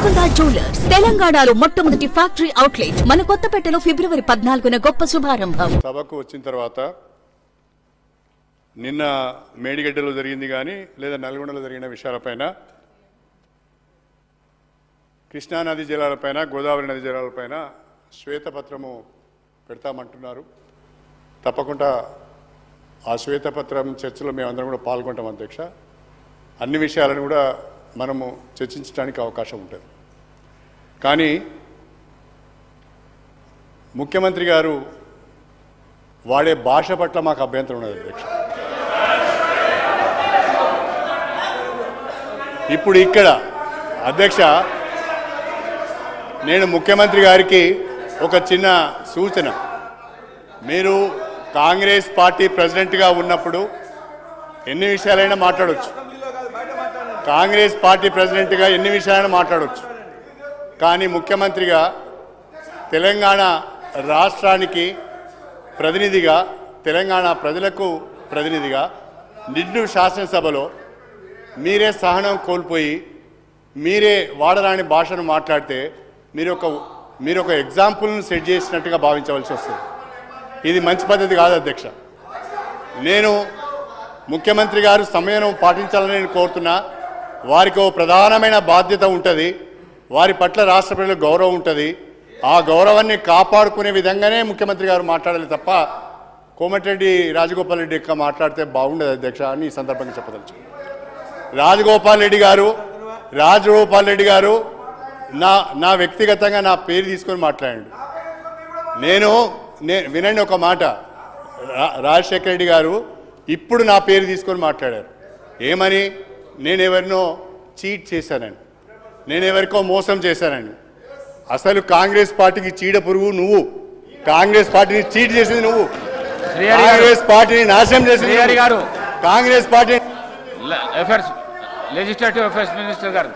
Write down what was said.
Golconda jewellers తెలంగాణలో మొట్టమొదటి factory outlet మన కొత్తపేటలో ఫిబ్రవరి 14న గొప్ప శుభారంభం. సభకు వచ్చిన తర్వాత నిన్న మేడిగడ్డలో జరిగింది కానీ లేదా నల్గొండలో జరిగిన విషయాలపైన, కృష్ణానది జలాలపైన, గోదావరి నది జలాలపైన శ్వేతపత్రము పెడతామంటున్నారు. తప్పకుండా ఆ శ్వేతపత్రం చర్చలో మేమందరం కూడా పాల్గొంటాం అధ్యక్ష. అన్ని విషయాలను కూడా మనము చర్చించడానికి అవకాశం ఉంటుంది. కానీ ముఖ్యమంత్రి గారు వాడే భాష పట్ల మాకు అభ్యంతరం ఉన్నది అధ్యక్ష. ఇప్పుడు ఇక్కడ అధ్యక్ష, నేను ముఖ్యమంత్రి గారికి ఒక చిన్న సూచన. మీరు కాంగ్రెస్ పార్టీ ప్రెసిడెంట్గా ఉన్నప్పుడు ఎన్ని విషయాలైనా మాట్లాడవచ్చు, కాంగ్రెస్ పార్టీ ప్రెసిడెంట్గా ఎన్ని విషయాలైనా మాట్లాడవచ్చు. కానీ ముఖ్యమంత్రిగా, తెలంగాణ రాష్ట్రానికి ప్రతినిధిగా, తెలంగాణ ప్రజలకు ప్రతినిధిగా నిండు శాసనసభలో మీరే సహనం కోల్పోయి మీరే వాడరాని భాషను మాట్లాడితే మీరు ఒక ఎగ్జాంపుల్ను సెట్ చేసినట్టుగా భావించవలసి వస్తుంది. ఇది మంచి పద్ధతి కాదు అధ్యక్ష. నేను ముఖ్యమంత్రి గారు సమయం పాటించాలని నేను కోరుతున్నా. వారికి ఓ ప్రధానమైన బాధ్యత ఉంటుంది, వారి పట్ల రాష్ట్ర ప్రజలకు గౌరవం ఉంటుంది. ఆ గౌరవాన్ని కాపాడుకునే విధంగానే ముఖ్యమంత్రి గారు మాట్లాడాలి తప్ప కోమటిరెడ్డి రాజగోపాల్ రెడ్డి యొక్క మాట్లాడితే బాగుండదు అధ్యక్ష అని ఈ సందర్భంగా చెప్పదలుచు. రాజగోపాల్ రెడ్డి గారు నా వ్యక్తిగతంగా నా పేరు తీసుకొని మాట్లాడండి. నేను వినండి ఒక మాట. రాజశేఖర రెడ్డి గారు ఇప్పుడు నా పేరు తీసుకొని మాట్లాడారు. ఏమని? నేను ఎవరినో చీట్ చేశానని, నేను ఎవరికో మోసం చేశానని. అసలు కాంగ్రెస్ పార్టీకి చీడ పురుగు నువ్వు. కాంగ్రెస్ పార్టీని చీట్ చేసింది నువ్వు. కాంగ్రెస్ పార్టీని నాశనం చేసింది Congress party. Legislative affairs minister గారు